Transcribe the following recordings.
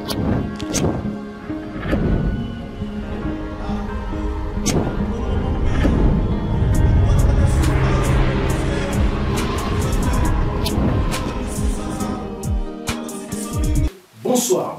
Bonsoir,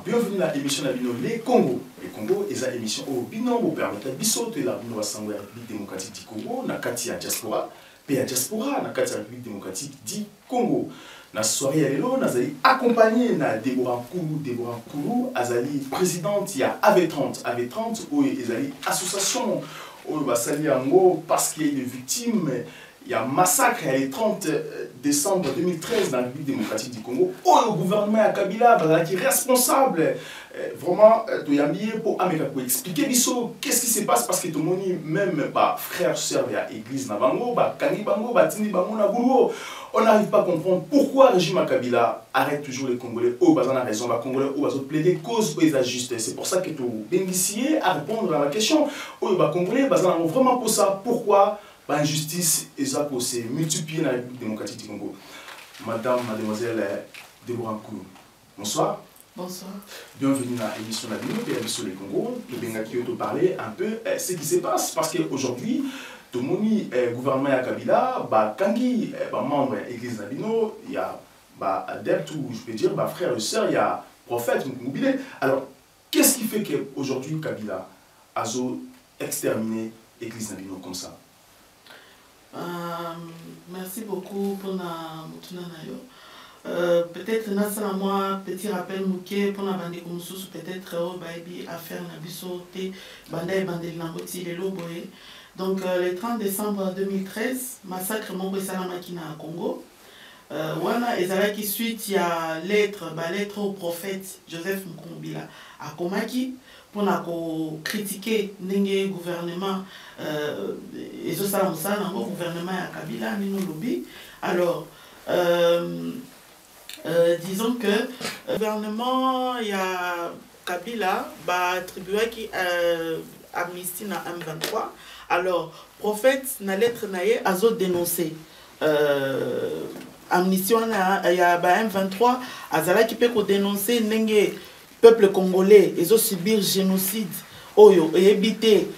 bienvenue à l'émission Nabino Les Congo. Les Congo est une émission au bilan pour permettre de sauter la Assemblée République démocratique du Congo, na kati ya diaspora, pe ya diaspora, na kati ya République démocratique du Congo. Na soirée à l'élo, nazali accompagné na Deborah Nkoulou, azali présidente ya AV30, AV30 où ezali association où basali yango parce qu'il y a des victimes. Il y a un massacre le 30 décembre 2013 dans la République démocratique du Congo. Oh, le gouvernement à Kabila qui est responsable. Vraiment, pour expliquer qu'est-ce qui se passe parce que tout le monde, même frère, soeur, il y a l'église Nabango, Kangi Bango, Tini Bango, Nagoulou. On n'arrive pas à comprendre pourquoi le régime à Kabila arrête toujours les Congolais. Oh, on a raison, les Congolais, oh, ils plaider cause pour les ajuster. C'est pour ça que tu bénéficier à répondre à la question. Oh, les Congolais, ils ont vraiment pour ça. Pourquoi? L'injustice s'est multipliée dans la République démocratique du Congo. Mademoiselle Deborah Nkoulou, bonsoir. Bonsoir. Bienvenue à l'émission Nabino et à l'émission Les Congo. Nous venons te parler un peu de ce qui se passe. Parce qu'aujourd'hui, tout le monde, gouvernement à Kabila, Kangi, membre de l'église Nabino, il y a adeptes ou je peux dire frères et sœurs, il y a prophètes, mobilés. Alors, qu'est-ce qui fait qu'aujourd'hui Kabila a exterminé l'église Nabino comme ça? Merci beaucoup pour la peut-être na moi petit rappel mouké pour la bande comme sous peut-être baby affaire na bisoté bande langoti les loboé. Donc le 30 décembre 2013 massacre mon Salamakina à Congo. Wana ezalaki suite ya lettre au prophète Joseph Mukumbila à Komaki pour critiquer le gouvernement et ce ça le gouvernement à Kabila ni lobby. Alors disons que le gouvernement il y a Kabila attribué qui amnistie na M23. Alors prophète na lettre naie azo dénoncé amnistie il y a M23 azala qui peut dénoncer nenge peuple congolais ils ont subi génocide oyo et habité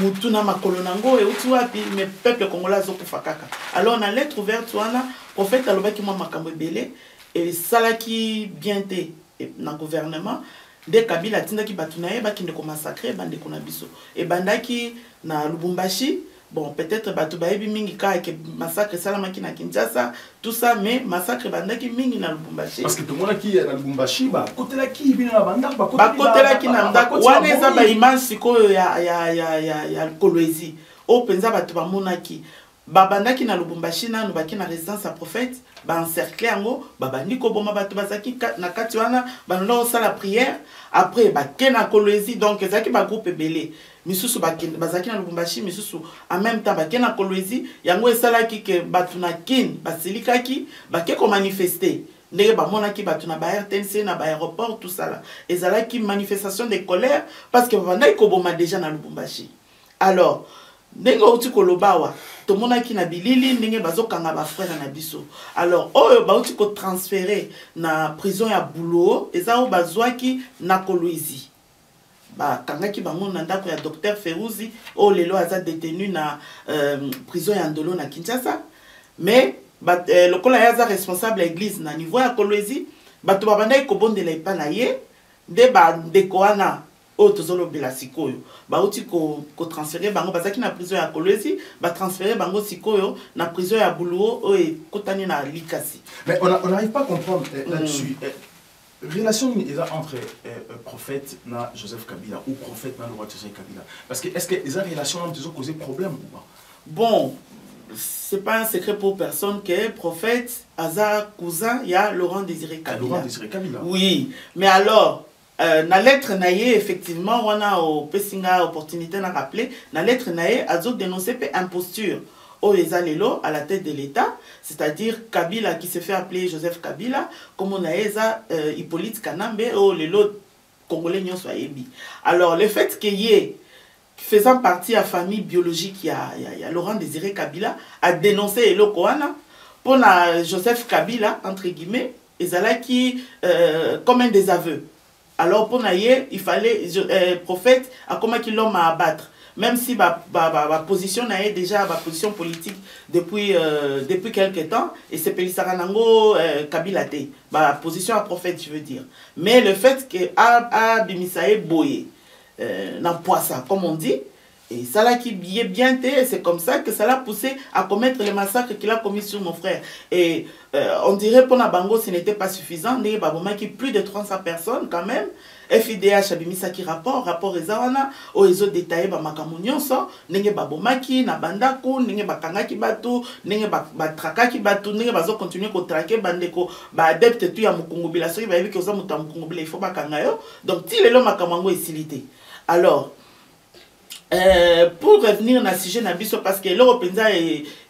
mutuna makolonango et utuapi mais peuple congolais zo kufakaka. Alors on a lettre ouverte wana prophète alobaki mwa makambo belé et salaki bien té na gouvernement de Kabila tindaki batunaye bakinde ko massacrer bande ko na biso et bandaki na Lubumbashi. Bon, peut-être que tu mingi ka ke massacre salamaki na Kinshasa, tout ça, mais massacre bandaki mingi na Lubumbashi. Parce que tout le monde qui est na Lubumbashi, côté là qui vient na banda, côté là qui na ndako, wana eza ba image siko ya Kolwezi. O penza batu ba monaki. Bandaki na Lubumbashi na baki na résidence à prophète, encercler yango, bandi ko boma batu bazaki na kati wana, banda osala prière, après baki na Kolwezi, donc ezaki ba groupe belé. Misusu bazaki na Lubumbashi misusu en même temps baki na Kolwezi yango esalaki ke batu na kin basilikaki baki ko manifester ndenge bamonaki batu na ba RTNC na ba aéroport tout ça là ezalaki manifestation de colère parce que bandaki ko boma déjà na Lubumbashi. Alors ndenge uti kolobawa to monaki na bilili ndenge bazokanga ba frère na biso. Alors oyo bauti ko transférer na prison ya Bulo ezao bazwaki na Kolwezi. Kangaki bango na ndako ya docteur Ferouzi o lelo aza détenu na prison ya Ndolo na Kinshasa mais lokola yaza responsable église na niveau ya Kolwezi bato babandaki kobondela epa na ye nde bandeko wana o tozolobela sikoyo bauti ko transférer bango bazaki na prison ya Kolwezi ba transférer bango sikoyo na prison ya Buluo o ekotani na Likasi. Mais on n'arrive pas à comprendre là-dessus. Relation entre prophète na Joseph Kabila ou prophète na Joseph Kabila. Parce que est-ce que les relations ont causé problème ou pas? Bon, c'est pas un secret pour personne que prophète Aza cousin il y a Laurent Désiré Kabila. Laurent Désiré Kabila. Oui, mais alors na lettre naie effectivement on a au pesinga opportunité na rappeler na lettre naie azo dénoncer pe imposture. Oeza Lelo à la tête de l'État, c'est-à-dire Kabila qui se fait appeler Joseph Kabila, comme on a Hippolyte Kanambe, ou Lelo Congolais n'y soit ébi. Alors le fait qu'il y ait, faisant partie de la famille biologique, il y a Laurent Désiré Kabila, a dénoncé Elo Koana pour Joseph Kabila, entre guillemets, ezalaki comme un désaveu. Alors pour naïe, il fallait prophète a comme l'homme à abattre. Même si ma position naïe déjà ma position politique depuis quelques temps et c'est Pelisaranango Kabila te. Ma position à prophète je veux dire. Mais le fait que a bimisae boye n'empoissa comme on dit. Et ça là qui est bien té, c'est comme ça que ça l'a poussé à commettre le massacre qu'il a commis sur mon frère. Et on dirait pour Nabango ce n'était pas suffisant. Il y a plus de 300 personnes quand même. FIDH a mis ça qui rapport ezawana o ezo détaillé ba makamunyon so nenge babomaki na bandaku nenge bakangaki batu nenge batrakaki batu nenge bazo continuer ko traquer bandeko ba adepte tu ya mukungubila so ba yebi ke oza muta mukungubila il faut bakanga yo. Donc ti lelo makamango esilité. Alors pour revenir na sujet na biso parce que l'Europe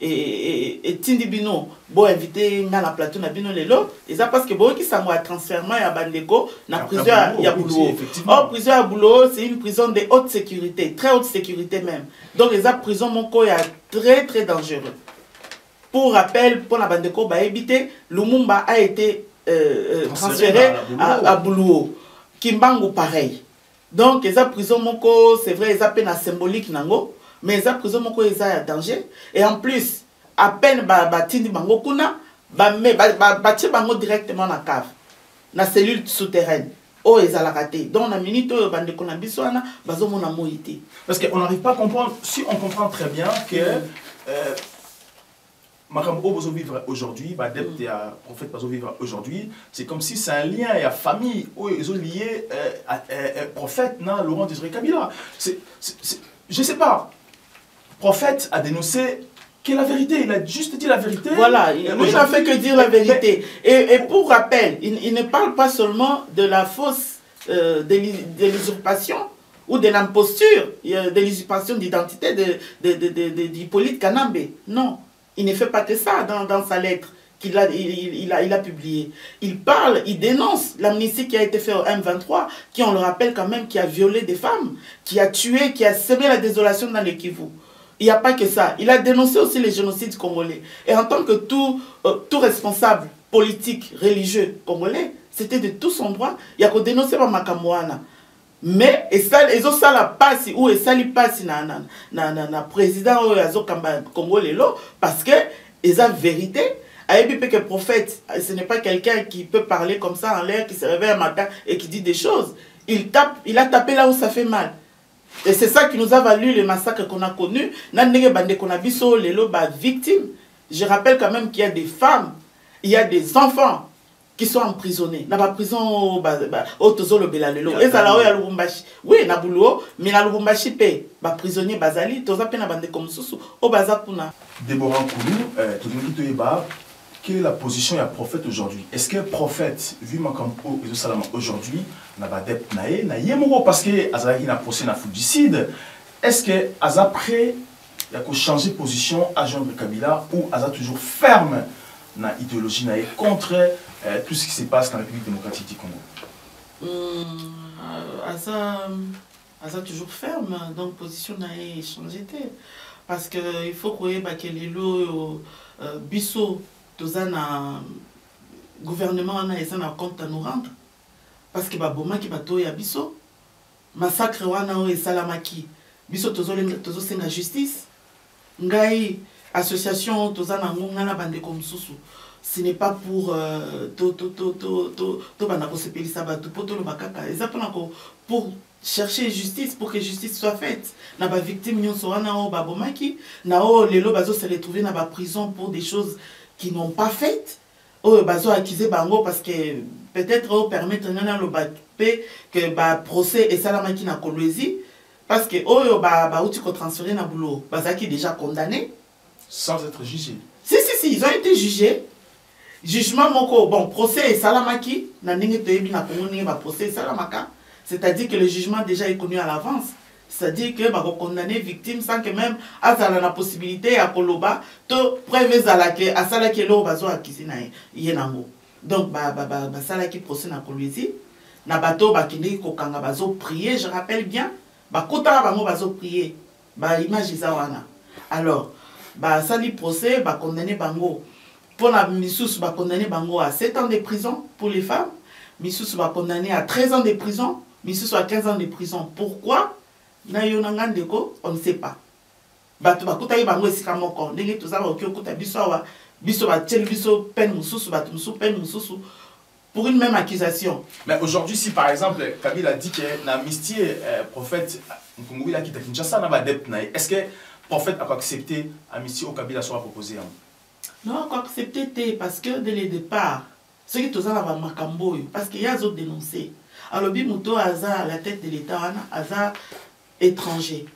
et Tindibino bon invité na la plateau na bino lelo et ça parce que bon qui ça moi transfèrement ya bandeko na prison ya boulot. Oh prison ya boulot c'est une prison de haute sécurité, très haute sécurité même. Donc les prison mon ko ya très dangereux. Pour rappel pour la bandeko ba éviter Lumumba a été transféré à boulot. Kimbangu pareil. Donc, les prison moko, c'est vrai, ils appellent symbolique nango, mais les prison moko ils ont danger. Et en plus, à peine batindi bango kuna, bâti bango directement dans la cave, dans la cellule souterraine. Oh, ils ont la raté. Donc, la minute où bande kona biswana, bazo mona moïté. Parce qu'on n'arrive pas à comprendre, si on comprend très bien que Makambo Bozo vivre aujourd'hui, Badepte et prophète Bozo vivre aujourd'hui, c'est comme si c'est un lien et à famille où ils ont lié prophète non Laurent Désiré Kabila. Je sais pas. Prophète a dénoncé que la vérité, il a juste dit la vérité. Voilà, il n'a fait que dire la vérité. Et pour rappel, il ne parle pas seulement de la fausse de l'usurpation ou de l'imposture, de l'usurpation d'identité d'Hippolyte Kanambe. Non. Il ne fait pas que ça dans sa lettre qu'il a publiée. Il parle, il dénonce l'amnistie qui a été faite au M23, qui, on le rappelle quand même, qui a violé des femmes, qui a tué, qui a semé la désolation dans le Kivu. Il n'y a pas que ça. Il a dénoncé aussi les génocides congolais. Et en tant que tout responsable politique, religieux congolais, c'était de tout son droit. Il y a qu'à dénoncer Makamouana. Mais ils ont ça la passe ou ça li passe na président Congo lelo parce que ils ont vérité. Ayebi que prophète, ce n'est pas quelqu'un qui peut parler comme ça en l'air, qui se réveille un matin et qui dit des choses. Il a tapé là où ça fait mal. Et c'est ça qui nous a valu le massacre qu'on a connu. Nandenge bande qu'on a biso lelo ba victime. Je rappelle quand même qu'il y a des femmes, il y a des enfants qui sont emprisonnés. Dans la prison, au Tozo le Belalelo. Et ça là, il y a Lubumbashi. Oui, na boulot, mais na Lubumbashi paye. Ba prisonnier Bazali, Toza pe na bande comme Soussou, au Bazakuna. Déborah Koulou, tout le monde te bat. Quelle est la position du prophète aujourd'hui? Est-ce que le prophète, vu Makampo et Salama aujourd'hui, n'a pas d'être naïe, parce que Azaki n'a procès na fugicide, est-ce que Aza prêt à changer de position à Jean de Kabila ou Aza toujours ferme dans l'idéologie naïe contre tout ce qui se passe dans la République démocratique du Congo? Aza toujours ferme, donc position naïe changé. Parce qu'il faut que les lots bisso dans un gouvernement na compte à nous rendre. Parce que baboma qui bato ya bisso massacre wana o esalamaki biso tozo senga justice ngai association tozana ngonga na bande comme susu. Ce n'est pas pour pour chercher justice, pour que justice soit faite. Na ba victime nyonso wana o babomaki na o lelo bazo se retrouver na ba prison pour des choses qui n'ont pas faites. Oh bazo accusé bango parce que peut-être au permettre nana le bac-p que ba procès et salamaki na Kolwezi parce que oh ba outi ko transférer na boulot bazaki déjà condamné sans être jugé. Si ils ont été jugés. Jugement moko bon procès et salamaki na ndenge toyebi na Congo ndenge ba procès et salamaka, c'est-à-dire que le jugement déjà est connu à l'avance. C'est-à-dire que ba condamner victime sans que même azala la possibilité à koloba to preuve zalake asalaki lo bazo akisi na yenango. Donc ba salaki procès na Kolwezi na bato ba kindi ko kanga bazo prier, je rappelle bien ba kota bango bazo prier ba image za wana. Alors ba sali procès ba condamner bango Pour la Missous va condamner Bango à 7 ans de prison pour les femmes. Missous va condamner à 13 ans de prison. Missous à 15 ans de prison. Pourquoi? On ne sait pas. Bato bakuta bango esika moko ndenge toza ba okuta biso wa biso ba tel biso peine mususu bato mususu peine mususu pour une même accusation. Mais aujourd'hui, si par exemple Kabila dit que l'amnistie prophète Nkongouila qui Kinshasa n'a pas d'adepte, est-ce que le prophète a accepté l'amnistie au Kabila soit proposé? Non, a accepté parce que dès le départ, ceux qui toza la makambo parce qu'il y a d'autres dénoncés. Alors Bimouto Aza à la tête de l'État, Aza étranger.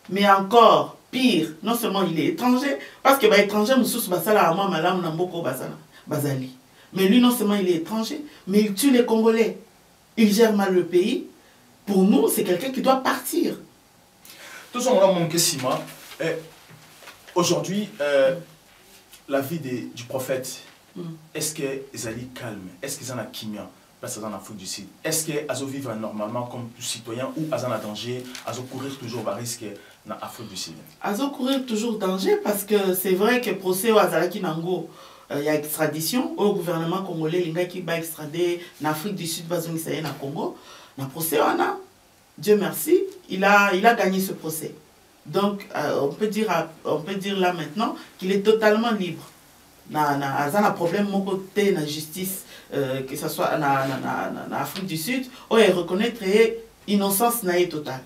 Mais encore pire, non seulement il est étranger, parce que bah, étranger, mais lui non seulement il est étranger, mais il tue les Congolais. Il gère mal le pays. Pour nous, c'est quelqu'un qui doit partir. Tout ça, on a manqué Sima. Aujourd'hui, la vie du prophète, est-ce qu'ils allaient calme? Est-ce qu'ils ont un kimia? Parce qu'ils sont en Afrique du Sud. Est-ce qu'ils vivent normalement comme tout citoyen ou ils ont un danger? Ils courir toujours le risque en Afrique du Sud? Ils courir toujours danger parce que c'est vrai que le procès au Azalaki Nango, il y a extradition au gouvernement congolais, les gars qui va extrader en Afrique du Sud, au Congo. Dans le procès, Dieu merci, il a gagné ce procès. Donc, on peut dire là maintenant qu'il est totalement libre. Il y a un problème de côté de la justice, que ce soit en Afrique du Sud, où il reconnaît l'innocence totale.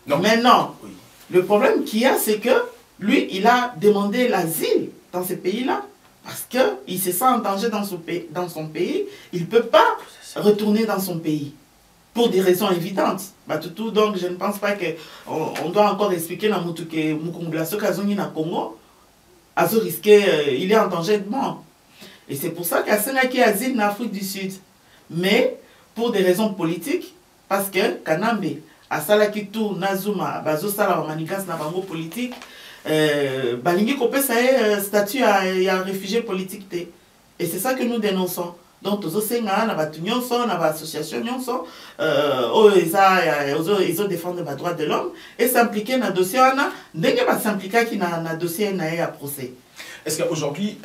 Maintenant, oui. Le problème qu'il y a, c'est que lui, il a demandé l'asile dans ce pays-là, parce qu'il se sent en danger dans son pays, il ne peut pas retourner dans son pays. Pour des raisons évidentes. Donc, je ne pense pas qu'on doit encore expliquer dans que Mukungulaso Kazoni na Congo, Azo risqué, il est en danger de mort. Et c'est pour ça qu'il y a asile en Afrique du Sud. Mais pour des raisons politiques, parce que Kanambe, Asalaki tout Nazuma, Bazo Sala Manigas na bango politique, Balingi Kopé ça est statut à réfugié politique. Et c'est ça que nous dénonçons. Donc, tous ces gens, nous avons association, ils défendent les droits de l'homme et s'impliquer dans le dossier, ils s'impliquer dans le dossier à procès. Est-ce qu'aujourd'hui,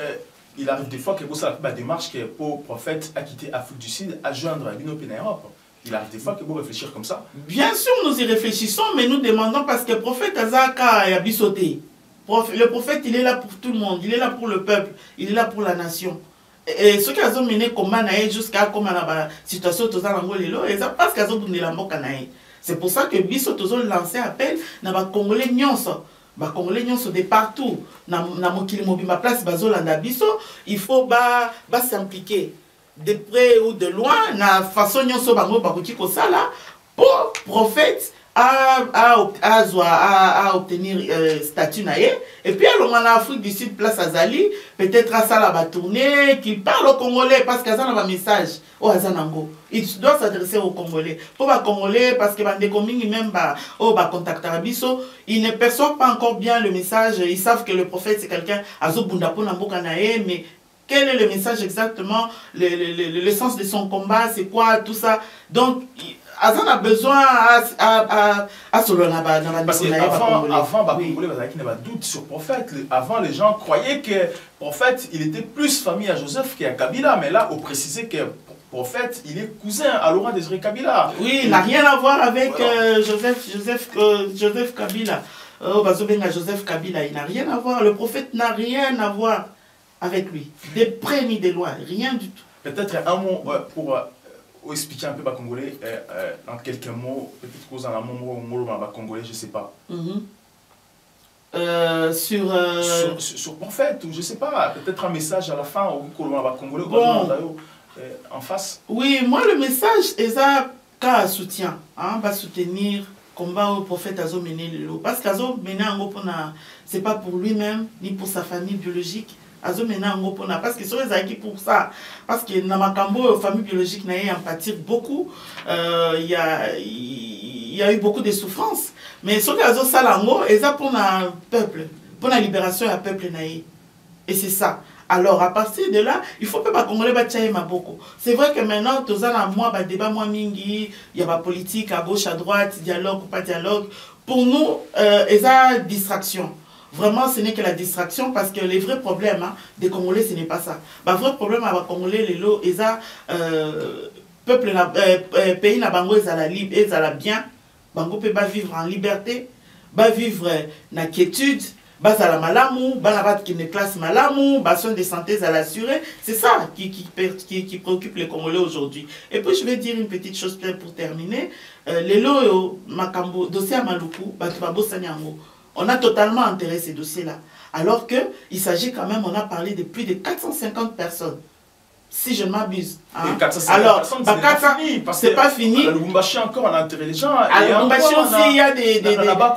il arrive des fois que vous avez une démarche que pour le prophète a quitté l'Afrique du Sud à joindre à l'Union Europe? Il arrive des fois que vous réfléchissez comme ça? Bien sûr, nous y réfléchissons, mais nous demandons parce que le prophète Azaka a bisoté. Le prophète, il est là pour tout le monde, il est là pour le peuple, il est là pour la nation. Et ceux qui ont mené combat jusqu'à comme la situation de l'Angolelo, parce qu'ils ont donné la mort. C'est pour ça que Bisso a lancé appel à les Congolais nyonso. Les Congolais nyonso de partout. Dans ma place, il faut s'impliquer de près ou de loin, na façon nyonso pour prophète à obtenir statut naïe. Et puis alors en Afrique du Sud, place Azali, peut-être à ça la va tourner, qu'il parle aux Congolais parce qu'il y a un message au Azanango. Il doit s'adresser aux Congolais. Pour les Congolais, parce que les Congolais même contacter Abisso, ils ne perçoivent pas encore bien le message. Ils savent que le prophète c'est quelqu'un Azo Bundapo Namboka naïe, mais quel est le message exactement, le sens de son combat, c'est quoi, tout ça. Donc, Azan a besoin à ce parce qu'avant, il y avait un doute sur le prophète. Avant, les gens croyaient que le prophète, il était plus famille à Joseph qu'à Kabila. Mais là, on précisait que le prophète, il est cousin à Laurent Désiré Kabila. Oui, il n'a rien à voir avec Joseph Kabila. Joseph Kabila, il n'a rien à voir. Le prophète n'a rien à voir avec lui. De près ni de loin, rien du tout. Peut-être un mot pour expliquer un peu le Congolais, en quelques mots, peut-être que vous en avez un mot Congolais, je ne sais pas. Sur prophète, ou je ne sais pas, peut-être un message à la fin, au Congolais, en face. Oui, moi le message est un soutien, va soutenir combat au prophète Azo Mené Lelo. Parce qu'Azo Mené ce n'est pas pour lui-même, ni pour sa famille biologique. Azo Mené parce que sont les acquis pour ça. Parce que dans ma famille biologique, n'a empathie beaucoup. Il y a eu beaucoup de souffrances. Mais ce que Azo Salango, c'est pour le peuple, pour la libération du peuple. Et c'est ça. Alors, à partir de là, il faut que les Congolais battent beaucoup. C'est vrai que maintenant, tous les mois, il y a débat, il y a la politique à gauche, à droite, dialogue ou pas dialogue. Pour nous, il y a distraction. vraiment ce n'est que la distraction parce que les vrais problèmes hein, des Congolais ce n'est pas ça. Le vrai problème avec les Congolais, les lots, ils peuple pays na bango ezala libre ezala bien bango peut pas vivre en liberté ba vivre na quiétude bazala malamu bana bat qui ne classe malamu besoin de santé à l'assurer. C'est ça qui préoccupe les Congolais aujourd'hui. Et puis je vais dire une petite chose pour terminer. Les lots makambo dossier à Maluku batubabo sanyango, on a totalement enterré ces dossiers là alors que il s'agit quand même, on a parlé de plus de 450 personnes. Si je ne m'abuse. Hein. Alors, c'est pas fini. À Lubumbashi encore, on a enterré les gens. À Lubumbashi aussi, il y a des voilà,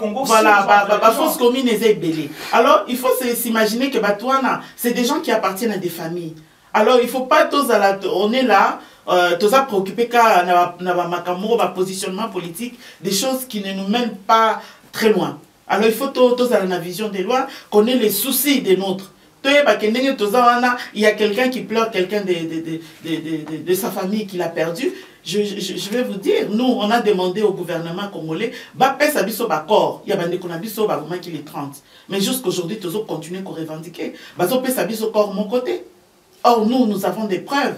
fausses communes et belé. Alors, il faut s'imaginer que Batouana, c'est des gens qui appartiennent à des familles. Alors, il ne faut pas tous on est là, tous à préoccuper qu'à un positionnement politique, des choses qui ne nous mènent pas très loin. Alors, il faut tous à la vision des lois, qu'on ait les soucis des nôtres. Il y a quelqu'un qui pleure, quelqu'un de sa famille qui l'a perdu. Je vais vous dire, nous, on a demandé au gouvernement congolais, il y a des qui les 30. Mais jusqu'aujourd'hui, tous continuent à revendiquer. Corps mon côté. Or, nous avons des preuves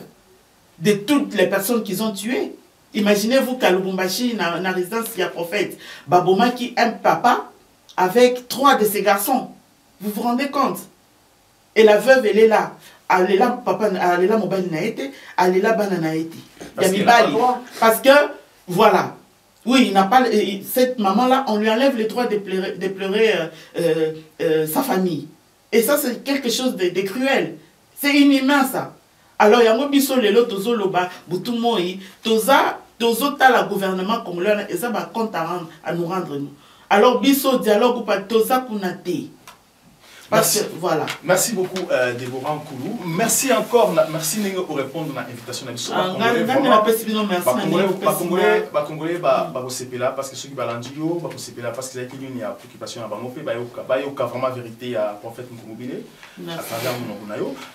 de toutes les personnes qu'ils ont tuées. Imaginez-vous qu'à Lubumbashi, dans la résidence, il y a prophète, Baboma qui aime papa avec 3 de ses garçons. Vous vous rendez compte? Et la veuve, elle est là. Elle est là, papa, elle est là, mon bal n'a été. Elle est là, banana n'a été. Parce que, voilà. Oui, il n'a pas. Cette maman-là, on lui enlève le droit de pleurer sa famille. Et ça, c'est quelque chose de cruel. C'est inhumain, ça. Alors, il y a un biso lelo, tozo loba, boutumoi, toza la gouvernement congolais, et ça va compte à nous rendre nous. Alors, biso dialogue ou pas, toza kunate. Merci. Que, voilà. Merci beaucoup, Déborah Nkoulou. Merci encore, merci pour répondre à l'invitation. Merci. Congolais, parce que ceux qui balandio, parce qu'ils ont une préoccupation à Bangopé, vraiment vérité à prophète Nkoumobile.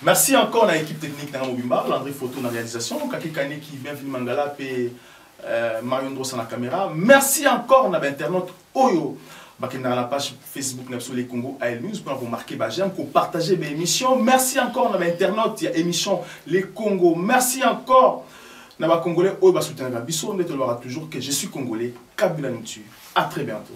Merci encore à l'équipe technique de Mobimba, Landry Photo dans la réalisation, Kakikane qui vient venir Mangala, et Marion Dross à la caméra. Merci encore à l'internaute Oyo. Dans la page Facebook les Congo AL News pour vous marquer j'aime pour partager mes émissions. Merci encore dans l'internaute, il y a émission Les Congo. Merci encore dans les Congolais au soutien Bisso. On te l'aura toujours que je suis Congolais. Kabila nous tue. À très bientôt.